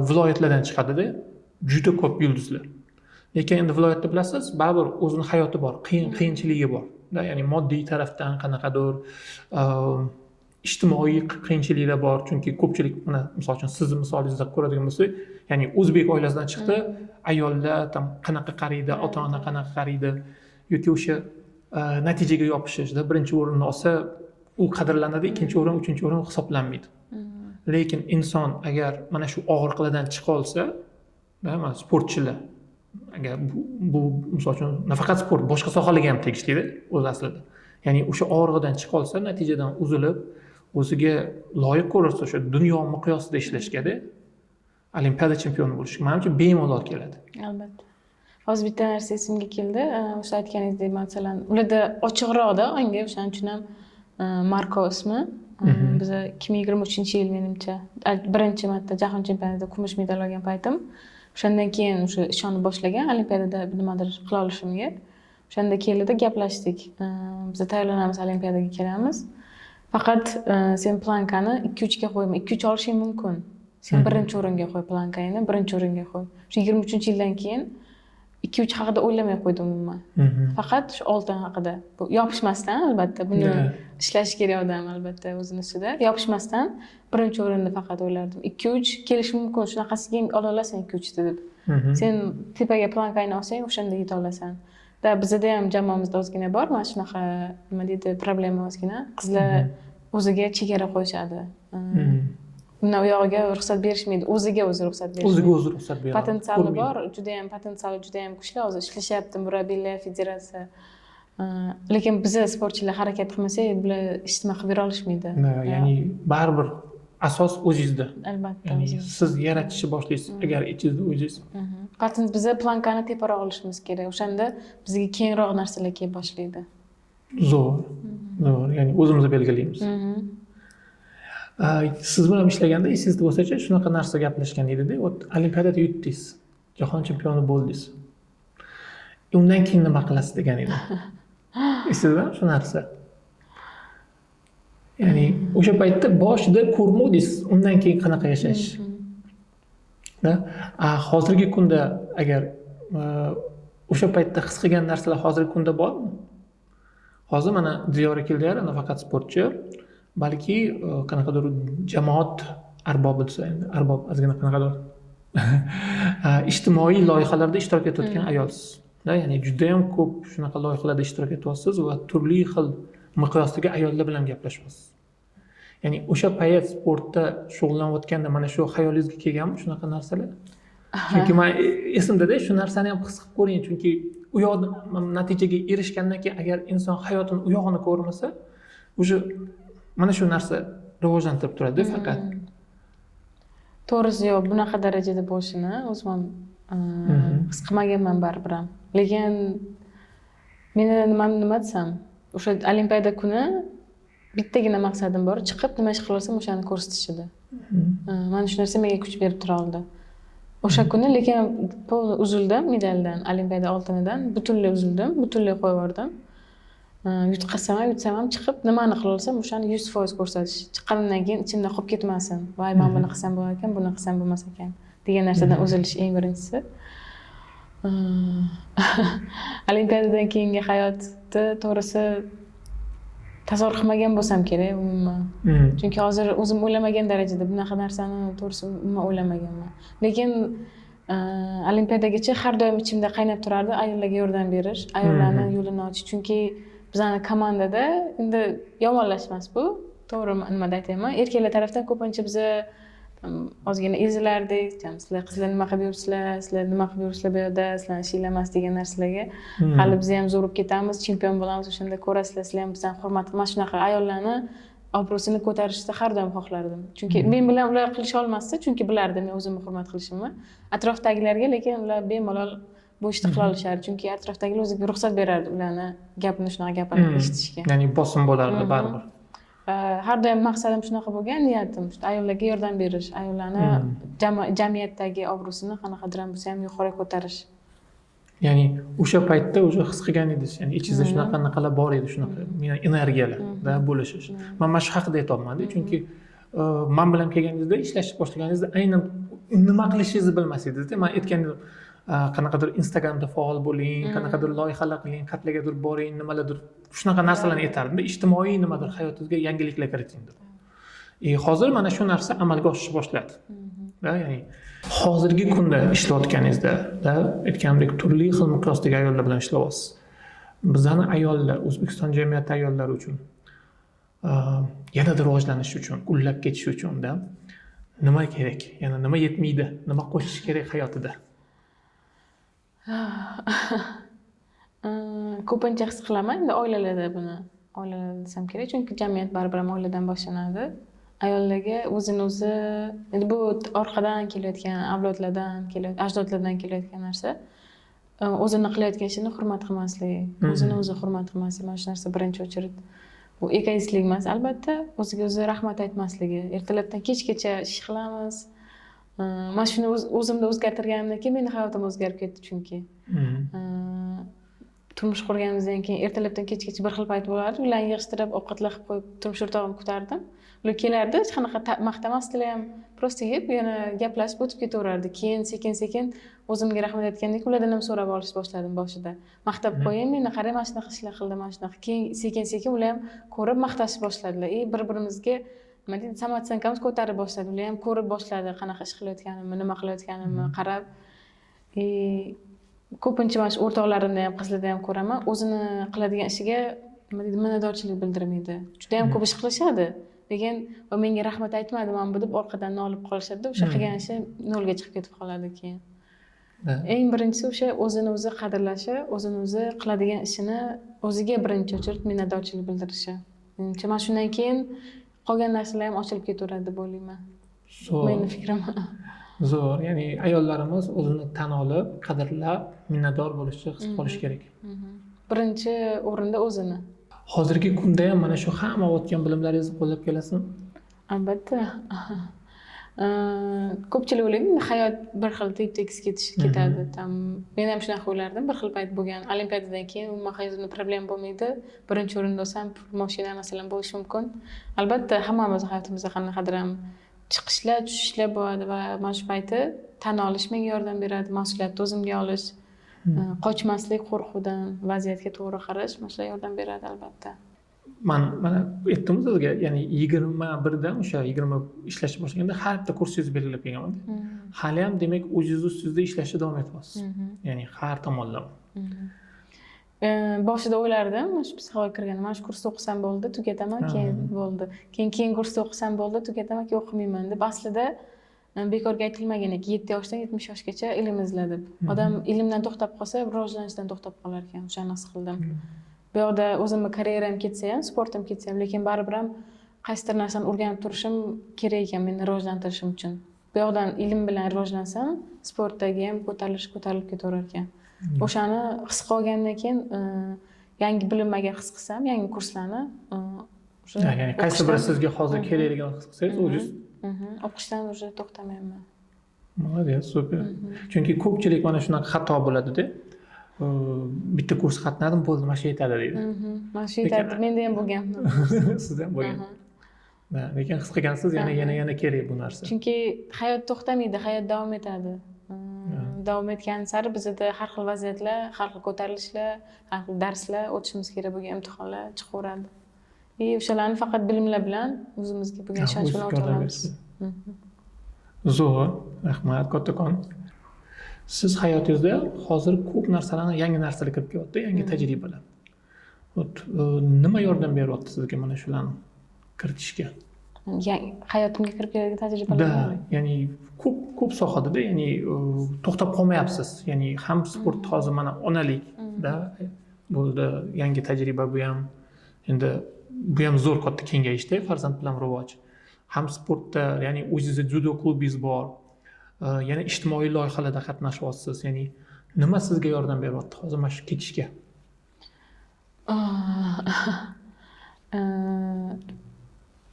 viloyatlardan chiqadi-da, juda ko'p yulduzlar. Lekin endi viloyatda bilasiz, baribir o'zining hayoti bor, qiyinchiligi bor. Ya'ni moddiy tarafdan qanaqadir ijtimoiy qiyinchiliklar bor. Chunki ko'pchilik mana misol uchun sizni misolingizda ko'radigan bo'lsak, ya'ni o'zbek oilasidan chiqdi, ayollar qanaqa qaraydi, ota-ona qanaqa qaraydi yoki o'sha natijaga yopishishda birinchi o'rinni olsa, u qadrlanadi, ikkinchi o'rin, uchinchi o'rin hisoblanmaydi. Lekin inson agar mana shu og'riqlardan chiqa olsa, mana sportchilar agar bu misol uchun nafaqat sport, boshqa sohalarga ham tegishli-da o'z aslida. Ya'ni o'sha og'rig'idan chiqa olsa, natijadan uzilib, o'ziga loyiq ko'rsa o'sha dunyo miqyosida ishlashga-da, olimpiada chempioni bo'lishga menimcha bemalol keladi. Albatta. Hozir bitta narsa esimga keldi. O'sha aytganingizdek, masalan, ularda ochiqroqda, unga o'shaning uchun ham Marko ismi. Biz 2023-yil menimcha birinchi marta jahon chempionatida kumush medal olgan paytim. O'shandan keyin o'sha ishonib boshlagan olimpiadada nimadir qila olishimga. O'shanda keldi, gaplashdik. Biz tayyorlanamiz, olimpiadaga kelamiz. Faqat sen plankani 2-3 ga qo'yma. 2-3 olishing mumkin. Sen birinchi o'ringa qo'y plankangni, birinchi o'ringa qo'y. Shu 23-yildan keyin 2-3 haqida o'ylamay qo'ydim umuman. Faqat shu oltin haqida. Bu yopishmasdan albatta buni ishlash kerak odam albatta o'zini ustida. Yopishmasdan birinchi o'rinda faqat o'ylardim. 2-3 kelishi mumkin. Shunaqasiga ola olasan 2-3 deb. Sen tepaga plankangni olsang, o'shanda yeta olasan. Da bizda ham jamoamizda ozgina bor, mana shunaqa nima deydi, problema ozgina. Qizlar o'ziga chegara qo'yishadi. Bundan u yog'iga ruxsat berishmaydi. O'ziga o'zi ruxsat berishmaydi. O'ziga o'zi ruxsat beradi. Potensiali bor, potensiali juda ham kuchli. Hozir ishlashyapti murabbiylar federatsiya. Lekin biz sportchilar harakat qilmasak, bular hech nima qilib bera olishmaydi. Ya'ni baribir asos o'zingizda. Albatta. Ya'ni siz yaratishni boshlaysiz agar ichingizda o'zingiz. Faqat biz plankani teparoq olishimiz kerak. O'shanda bizga keyinroq narsalar kelib boshlaydi. Zo'r. Ya'ni o'zimiz belgilaymiz. Siz bilan ishlaganda esingizda bo'lsa-chi, shunaqa narsa gaplashgan edi-da, olimpiadada yutdingiz, jahon chempioni bo'ldingiz. Undan keyin nima qilasiz degan edi. Esizdami shu narsa? Ya'ni o'sha paytda boshida ko'rmovdingiz, undan keyin qanaqa yashash. Hozirgi kunda agar o'sha paytda his qilgan narsalar hozirgi kunda bormi? Hozir mana Diyora keldilar, nafaqat sportchi, balki qanaqadir jamoat arbobi desa endi, arbob ozgina qanaqadir ijtimoiy loyihalarda ishtirok etayotgan ayolsiz. Ya'ni juda ham ko'p shunaqa loyihalarda ishtirok etyapsiz va turli xil miqyosdagi ayollar bilan gaplashyapsiz. Ya'ni o'sha payt sportda shug'ullanayotganda mana shu xayolingizga kelganmi shunaqa narsalar? Chunki men esimda-da shu narsani ham his qilib ko'ring, chunki u yoqda natijaga erishgandan keyin agar inson hayotini u yog'ini ko'rmasa, o'sha mana shu narsa rivojlantirib turadi faqat. To'g'risi yo'q, bunaqa darajada bo'lishini o'zim ham his qilmaganman baribir ham. Lekin meni nima desam, o'sha olimpiada kuni bittagina maqsadim bor, chiqib nima ish qilarsam o'shani ko'rsatish edi. Mana shu narsa menga kuch berib tura oldi. O'sha kuni lekin uzildim medaldan, olimpiada oltinidan butunlay uzildim, butunlay qo'yib yubordim. Yutqazsam ham, yutsam ham chiqib nimani qila olsam o'shani 100% ko'rsatish. Chiqqanimdan keyin ichimda qolib ketmasin. Voy, men buni qilsam bo'lar ekan, buni qilsam bo'lmas ekan degan narsadan uzilish eng birinchisi. Olimpiadadan keyingi hayotni to'g'risi tasavvur qilmagan bo'lsam kerak umuman. Chunki hozir o'zim o'ylamagan darajada bunaqa narsani to'g'risi umuman o'ylamaganman. Lekin olimpiadagacha har doim ichimda qaynab turardi ayollarga yordam berish, ayollarni yo'lini ochish. Chunki bizning komandada endi yomonlashmas bu. To'g'ri nimada aytayman? Erkaklar tarafdan ko'pincha biz ozgina ezilardik, sizlar qizlar nima qilib yursizlar, sizlar nima qilib yursizlar bu yerda, sizlarni ishinglar emas degan narsalarga hali biz ham zo'rib ketamiz, chempion bo'lamiz, o'shanda ko'rasizlar, sizlar ham bizdan hurmat qilmas shunaqa ayollarni obro'sini ko'tarishni har doim xohlardim. Chunki men bilan ular qilisha olmasdi, chunki bilardim men o'zimni hurmat qilishimni. Atrofdagilarga lekin ular bemalol bu ishni qila olishardi, chunki atrofdagilar o'ziga ruxsat berardi ularni gapini shunaqa gapirib eshitishga. Ya'ni bosim bo'lardi baribir. Har doim maqsadim shunaqa bo'lgan, niyatim shu ayollarga yordam berish, ayollarni jamiyatdagi obro'sini qanaqadir ham bo'lsa ham yuqori ko'tarish. Ya'ni o'sha paytda o'sha his qilgan edingiz, ya'ni ichingizda shunaqa naqalar bor edi, shunaqa energiyalarda bo'lishish. Men mana shu haqida aytolmadim, chunki men bilan kelganingizda ishlashni boshlaganingizda aynan nima qilishingizni bilmas edingiz-da. Men aytgandim, qanaqadir Instagramda faol bo'ling, qanaqadir loyihalar qiling, qayerlargadir boring, nimalardir shunaqa narsalarni aytardim. Ijtimoiy nimadir hayotingizga yangiliklar kiriting deb. Hozir mana shu narsa amalga oshishni boshladi. Ya'ni hozirgi kunda ishlayotganingizda, aytganimdek turli xil miqyosdagi ayollar bilan ishlayapsiz. Bizning ayollar, O'zbekiston jamiyati ayollari uchun yanada rivojlanish uchun, gullab ketish uchun nima kerak? Yana nima yetmaydi? Nima qo'shish kerak hayotida? Ko'pincha his qilaman, endi oilalarda buni oilalar desam kerak, chunki jamiyat baribir ham oiladan boshlanadi. Ayollarga o'zini o'zi, endi bu orqadan kelayotgan, avlodlardan kelayotgan, ajdodlardan kelayotgan narsa. O'zini qilayotgan ishini hurmat qilmaslik, o'zini o'zi hurmat qilmaslik, mana shu narsa birinchi o'chirit. Bu egoistlik emas, albatta, o'ziga o'zi rahmat aytmasligi. Ertalabdan kechgacha ish qilamiz. Mana shuni o'zimda o'zgartirganimdan keyin meni hayotim o'zgarib ketdi chunki. turmush qurganimizdan keyin ertalabdan kechgacha bir xil payt bo'lardi. Ularni yig'ishtirib, ovqatlar qilib qo'yib, turmush o'rtog'imni kutardim. Ular kelardi, hech qanaqa maqtamasdilar ham. Prosta yeb, yana gaplashib o'tib ketaverardi. Keyin sekin-sekin o'zimga rahmat aytgandek, ulardan ham so'rab olish boshladim boshida. Maqtab qo'ying, meni qarang, mana shunaqa ishlar qildim, mana shunaqa. Keyin sekin-sekin ular ham ko'rib maqtashni boshladilar. Bir-birimizga nima deydi, samootsyenkamiz ko'tarib boshladi. Ular ham ko'rib boshladi, qanaqa ish qilayotganimni, nima qilayotganimni qarab. Ko'pincha mana shu o'rtoqlarimda ham, qizlarda ham ko'raman, o'zini qiladigan ishiga nima deydi, minnatdorchilik bildirmaydi. Juda ham ko'p ish qilishadi. Lekin va menga rahmat aytmadi, mana bu deb orqadan nolib qolishadi. O'sha qilgan ishi nolga chiqib ketib qoladi keyin. Eng birinchisi o'sha o'zini o'zi qadrlashi, o'zini o'zi qiladigan ishini o'ziga birinchi o'chirib minnatdorchilik bildirishi. Menimcha mana shundan keyin qolgan narsalar ham ochilib ketaveradi deb o'ylayman. Meni fikrim. Zo'r, ya'ni ayollarimiz o'zini tan olib, qadrlab, minnatdor bo'lishni his qilish kerak. Birinchi o'rinda o'zini. Hozirgi kunda ham mana shu hamma o'tgan bilimlaringizni qo'llab kelasizmi? Albatta. Ko'pchilik o'ylaydi, hayot bir xil tekis ketadi. Men ham shunaqa o'ylardim, bir xil payt bo'lgan. Olimpiadadan keyin umuman hayotimda problem bo'lmaydi. Birinchi o'rinda olsam, mashina masalan bo'lishi mumkin. Albatta, hammamiz hayotimizda qanaqadir ham chiqishlar, tushishlar bo'ladi va mana shu payti tan olish menga yordam beradi, mas'uliyatni o'zimga olish, qochmaslik qo'rquvdan, vaziyatga to'g'ri qarash, mana shular yordam beradi albatta. Mana aytdim sizga, ya'ni 21dan o'sha 20 ishlashni boshlaganda har bitta kursingizni belgilab kelganman. Hali ham demak o'zingiz ustida ishlashda davom etyapsiz. Ya'ni har tomonlama. Boshida o'ylardim, mana shu psixolog kirganda, mana shu kursni o'qisam bo'ldi, tugataman, keyin bo'ldi. Keyin kursni o'qisam bo'ldi, tugataman, keyin o'qimayman deb. Aslida bekorga aytilmagan ekan, 7 yoshdan 70 yoshgacha ilm izla deb. Odam ilmdan to'xtab qolsa, rivojlanishdan to'xtab qolar ekan, o'shani his qildim. Bu yoqda o'zimni karyeram ketsa ham, sportim ketsa ham, lekin baribir ham qaysidir narsani o'rganib turishim kerak ekan meni rivojlantirishim uchun. Bu yoqdan ilm bilan rivojlansam, sportdagi ham ko'tarilib ketaverar ekan. O'shani his qilgandan keyin yangi bilim agar his qilsam, yangi kurslarni ya'ni qaysi biri sizga hozir kerakligini his qilsangiz, o'zingiz o'qishdan уже to'xtamayman. Молодец, super. Chunki ko'pchilik mana shunaqa xato bo'ladi-da. Bitta kurs qatnadim, bo'ldi, mana shu yetadi deydi. Mana shu yetadi, menda ham bo'lgan. Sizda ham bo'lgan. Lekin his qilgansiz, yana kerak bu narsa. Chunki hayot to'xtamaydi, hayot davom etadi. Davom etgan sari bizda har xil vaziyatlar, har xil ko'tarilishlar, har xil darslar, o'tishimiz kerak bo'lgan imtihonlar chiqaveradi. O'shalarni faqat bilimlar bilan o'zimizga bo'lgan ishonch bilan o'ta olamiz. Zo'r, rahmat kattakon. Siz hayotingizda hozir ko'p narsalarni, yangi narsalar kirib kelyapti, yangi tajribalar. Nima yordam beryapti sizga mana shularni kiritishga? Hayotimga kirib keladigan tajribalar. Ya'ni ko'p sohada, ya'ni to'xtab qolmayapsiz. Ya'ni ham sport hozir mana onalikda bo'ldi, yangi tajriba bu ham. Endi bu ham zo'r katta kengayishda, farzand bilan rivoj. Ham sportda, ya'ni o'zingizda judo klubingiz bor. Yana ijtimoiy loyihalarda qatnashyapsiz. Ya'ni nima sizga yordam beryapti hozir mana shu ketishga?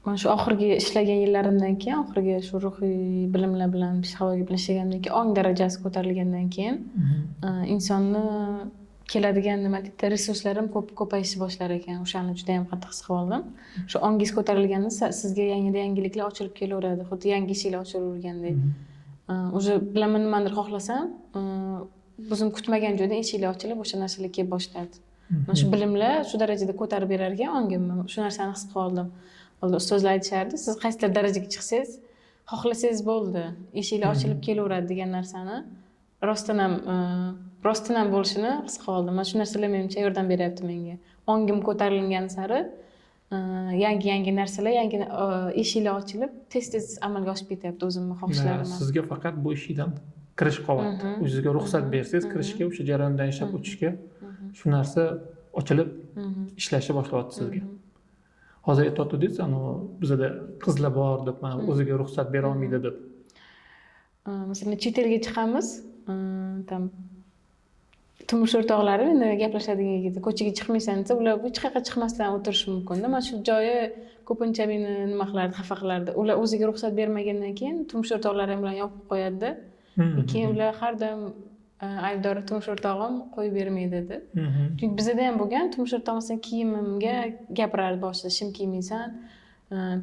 Mana shu oxirgi ishlagan yillarimdan keyin, oxirgi shu ruhiy bilimlar bilan, psixologiya bilan ishlagandan keyin, ong darajasi ko'tarilgandan keyin insonni keladigan nima deydi, resurslarim ko'payishni boshlar ekan. O'shani juda ham qattiq his qildim. Shu ongingiz ko'tarilganda sizga yangiliklar ochilib kelaveradi, xuddi yangi eshiklar ochilavergandek. O'sha bilaman nimadir xohlasam, o'zim kutmagan joyda eshiklar ochilib, o'sha narsalar kelib boshladi. Mana shu bilimlar shu darajada ko'tarib berar ekan ongimni. Shu narsani his qildim. Oldin ustozlar aytishardi, siz qaysidir darajaga chiqsangiz, xohlasangiz bo'ldi, eshiklar ochilib kelaveradi degan narsani rostdan ham bo'lishini his qildim. Mana shu narsalar menimcha yordam beryapti menga. Ongim ko'tarilgan sari yangi narsalar, yangi eshiklar ochilib, tez amalga oshib ketyapti o'zimni xohishlarim. Sizga faqat bu eshikdan kirish qolyapti. O'zingizga ruxsat bersangiz, kirishga, o'sha jarayondan ishlab o'tishga, shu narsa ochilib ishlashni boshlayapti sizga. Hozir aytayotdingiz, bizda qizlar bor deb, mana o'ziga ruxsat bera olmaydi deb. Masalan, chet elga chiqamiz, turmush o'rtoqlarim endi gaplashadigan edi, ko'chaga chiqmaysan desa, ular hech qayerga chiqmasdan o'tirishi mumkin-da. Mana shu joyi ko'pincha meni nima qilardi, xafa qilardi. Ular o'ziga ruxsat bermagandan keyin turmush o'rtoqlarim bilan yopib qo'yadi-da. Keyin ular har doim aybdor turmush o'rtog'im qo'yib bermay dedi. Chunki bizda ham bo'lgan, turmush o'rtog'im sen kiyimimga gapirardi boshida, shim kiymaysan,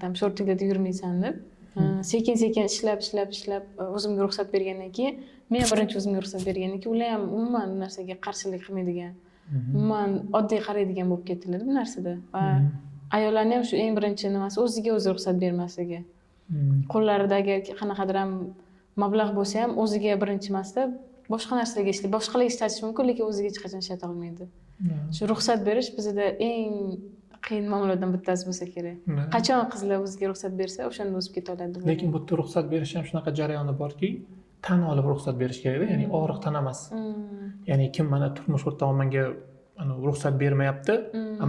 tam shortinglarda yurmaysan deb. Sekin ishlab o'zimga ruxsat bergandan keyin, men birinchi o'zimga ruxsat bergandan keyin ular ham umuman bu narsaga qarshilik qilmaydigan, umuman oddiy qaraydigan bo'lib ketdilar bu narsada. Va ayollarning ham shu eng birinchi nimasi o'ziga o'zi ruxsat bermasligi. Qo'llarida agar qanaqadir ham mablag' bo'lsa ham o'ziga birinchi emasda boshqa narsalarga ishlaydi. Boshqalarga ishlatish mumkin, lekin o'ziga hech qachon ishlata olmaydi. Shu ruxsat berish bizda eng qiyin muammolardan bittasi bo'lsa kerak. Qachon qizlar o'ziga ruxsat bersa, o'shanda o'sib keta oladi. Lekin bu yerda ruxsat berish ham shunaqa jarayoni borki, tan olib ruxsat berish kerak-da, ya'ni og'riq tan emas. Ya'ni kim mana turmush o'rtog'im menga ruxsat bermayapti,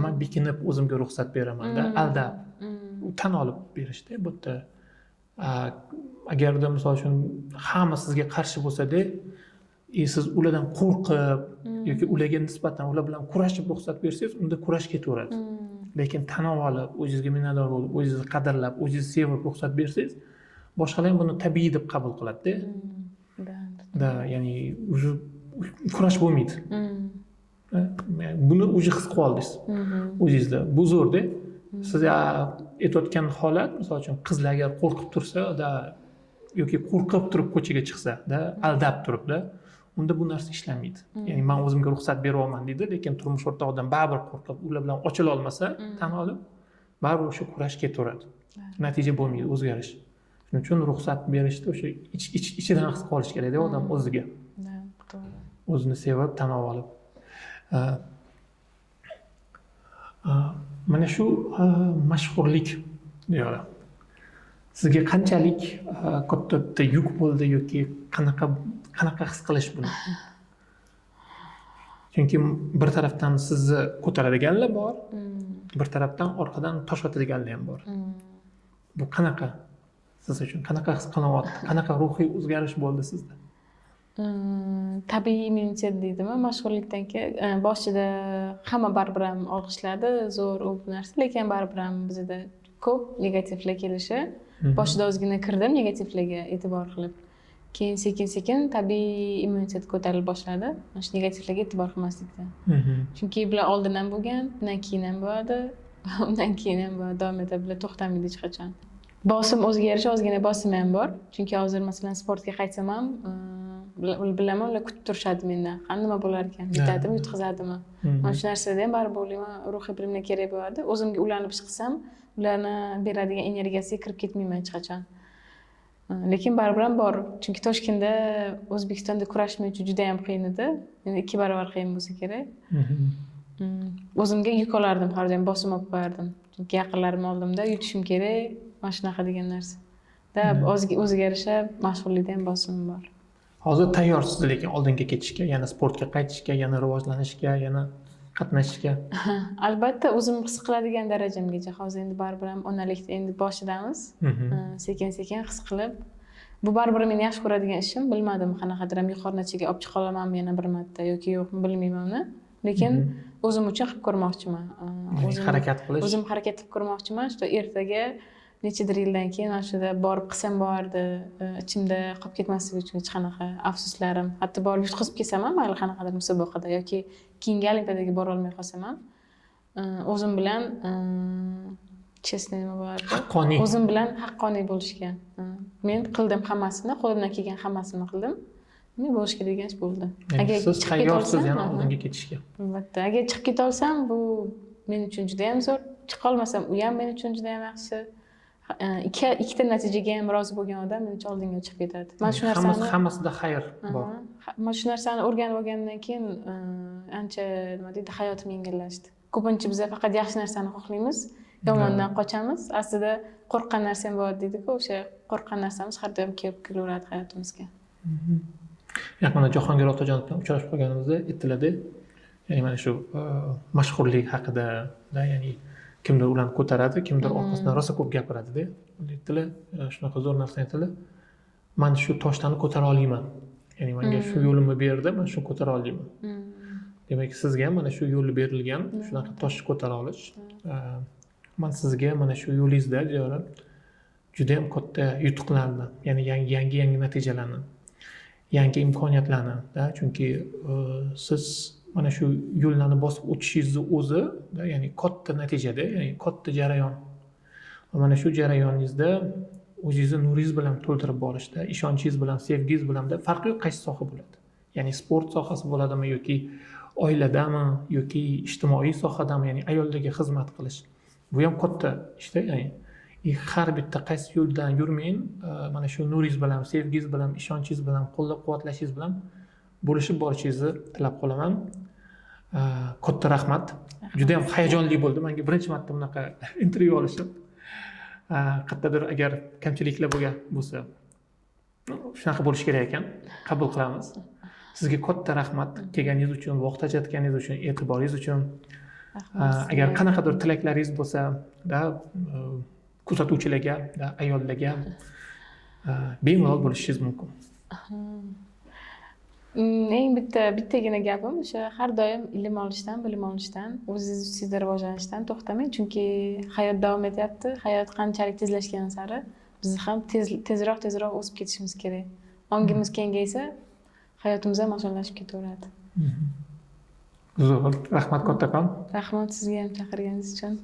men bekinib o'zimga ruxsat beraman-da, aldab. Tan olib berishda bu yerda. Agarda misol uchun hamma sizga qarshi bo'lsa-da, siz ulardan qo'rqib yoki ularga nisbatan ular bilan kurashib ruxsat bersangiz, unda kurash ketaveradi. Lekin tan olib, o'zingizga minnatdor bo'lib, o'zingizni qadrlab, o'zingizni sevib ruxsat bersangiz, boshqalar ham buni tabiiy deb qabul qiladi-da. Da, ya'ni уже kurash bo'lmaydi. Buni уже his qilib oldingiz o'zingizda. Bu zo'rda. Siz aytayotgan holat, misol uchun qizlar agar qo'rqib tursa, yoki qo'rqib turib ko'chaga chiqsa, aldab turibda, unda bu narsa ishlamaydi. Ya'ni men o'zimga ruxsat beryapman deydi, lekin turmush o'rtog'idan baribir qo'rqib, ular bilan ochila olmasa, tan olib, baribir o'sha kurash ketaveradi. Natija bo'lmaydi, o'zgarish. Shuning uchun ruxsat berishda o'sha ichidan his qilish kerak-da odam o'ziga. O'zini sevib, tan olib. Mana shu mashhurlik deyapti. Sizga qanchalik katta yuk bo'ldi yoki qanaqa his qilish buni? Chunki bir tarafdan sizni ko'taradiganlar bor, bir tarafdan orqadan tosh otadiganlar ham bor. Bu qanaqa? Siz uchun qanaqa his qilyapti? Qanaqa ruhiy o'zgarish bo'ldi sizda? Tabiiy immunitet deydimi, mashhurlikdan keyin boshida hamma baribir ham olqishladi, zo'r u narsa, lekin baribir ham bizda ko'p negativlar kelishi. Boshida ozgina kirdim negativlarga e'tibor qilib. Keyin sekin tabiiy immunitet ko'tarilib boshladi. Mana shu negativlarga e'tibor qilmaslikdan. Chunki bular oldin ham bo'lgan, bundan keyin ham bo'ladi, undan keyin ham bo'ladi, davom etadi, bular to'xtamaydi hech qachon. Bosim o'ziga yarasha ozgina bosim ham bor. Chunki hozir masalan sportga qaytsam ham bilaman, ular kutib turishadi mendan. Nima bo'lar ekan, yutadimi, yutqazadimi? Mana shu narsada ham baribir o'ylayman, ruhiy bilimga kerak bo'ladi. O'zimga ulanib ish qilsam, ularni beradigan energiyasiga kirib ketmayman hech qachon. Lekin baribir ham bor. Chunki Toshkentda, O'zbekistonda kurashmoq uchun juda ham qiyin edi. Endi 2 barobar qiyin bo'lsa kerak. O'zimga yuk olardim, har doim bosim olib qo'yardim. Chunki yaqinlarim oldimda yutishim kerak, mana shunaqa degan narsa. O'ziga yarasha mashhurlikda ham bosim bor. Hozir tayyorsiz lekin oldinga ketishga, yana sportga qaytishga, yana rivojlanishga, yana qatnashishga. Albatta, o'zim his qiladigan darajamgacha. Hozir endi baribir ham onalikda endi boshidamiz. Sekin-sekin his qilib, bu baribir men yaxshi ko'radigan ishim, bilmadim qanaqadir ham yuqori natijaga olib chiqa olamanmi yana bir marta yoki yo'qmi bilmayman uni. Lekin o'zim uchun qilib ko'rmoqchiman. O'zim harakat qilib ko'rmoqchiman, shu ertaga nechadir yildan keyin mana shuda borib qilsam bo'lardi, ichimda qolib ketmasligi uchun hech qanaqa afsuslarim, hatto borib yutqazib kelsam ham mayli qanaqadir musobaqada yoki keyingi olimpiadaga bora olmay qolsam ham o'zim bilan chestniy nima bo'lardi? Haqqoniy. O'zim bilan haqqoniy bo'lishga. Men qildim hammasini, qo'limdan kelgan hammasini qildim. Men bo'lishga degan ish bo'ldi. Agar siz tayyorsiz yana oldinga ketishga. Albatta, agar chiqib keta olsam, bu men uchun juda ham zo'r. Chiqa olmasam, u ham men uchun juda ham yaxshi. Ikkita natijaga ham rozi bo'lgan odam menimcha oldinga chiqib ketadi. Mana shu narsani hammasida xayr bor. Mana shu narsani o'rganib olgandan keyin ancha nima deydi, hayotim yengillashdi. Ko'pincha biz faqat yaxshi narsani xohlaymiz, yomondan qochamiz. Aslida qo'rqqan narsa ham bor deydi-ku, o'sha qo'rqqan narsamiz har doim kelib kelaveradi hayotimizga. Yaqinda Jahongir Otajonov bilan uchrashib qolganimizda aytdilar-da, ya'ni mana shu mashhurlik haqida, ya'ni kimdir ularni ko'taradi, kimdir orqasidan rosa ko'p gapiradi-da. Aytdilar, shunaqa zo'r narsa aytdilar. Men shu toshlarni ko'tara olmayman. Ya'ni menga shu yo'limni berdi, men shuni ko'tara olmayman. Demak, sizga ham mana shu yo'lni berilgan, shunaqa toshni ko'tara olish. Men sizga mana shu yo'lingizda juda ham katta yutuqlarni, ya'ni yangi natijalarni, yangi imkoniyatlarni, chunki siz mana shu yo'llarni bosib o'tishingizni o'zi, ya'ni katta natijada, ya'ni katta jarayon. Va mana shu jarayoningizda o'zingizni nuringiz bilan to'ldirib borishda, ishonchingiz bilan, sevgingiz bilan farqi yo'q qaysi soha bo'ladi. Ya'ni sport sohasi bo'ladimi yoki oiladami yoki ijtimoiy sohadami, ya'ni ayollarga xizmat qilish. Bu ham katta ishda, ya'ni har bitta qaysi yo'ldan yurmang, mana shu nuringiz bilan, sevgingiz bilan, ishonchingiz bilan, qo'llab-quvvatlashingiz bilan bo'lishib borishingizni tilab qolaman. Katta rahmat. Juda ham hayajonli bo'ldi. Menga birinchi marta bunaqa intervyu olishim. Qayerdadir agar kamchiliklar bo'lgan bo'lsa, shunaqa bo'lishi kerak ekan. Qabul qilamiz. Sizga katta rahmat kelganingiz uchun, vaqt ajratganingiz uchun, e'tiboringiz uchun. Agar qanaqadir tilaklaringiz bo'lsa, kuzatuvchilarga, ayollarga bemalol bo'lishingiz mumkin. Eng bittagina gapim o'sha har doim ilm olishdan, bilim olishdan, o'zingiz ustingizda rivojlanishdan to'xtamang, chunki hayot davom etyapti. Hayot qanchalik tezlashgan sari biz ham tezroq o'sib ketishimiz kerak. Ongimiz kengaysa, hayotimiz ham osonlashib ketaveradi. Zo'r, rahmat kattakon. Rahmat sizga ham chaqirganingiz uchun.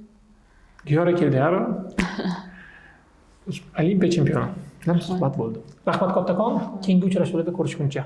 Diyora Keldiyaro Olimpiya chempioni bilan suhbat bo'ldi. Rahmat kattakon. Keyingi uchrashuvlarda ko'rishguncha.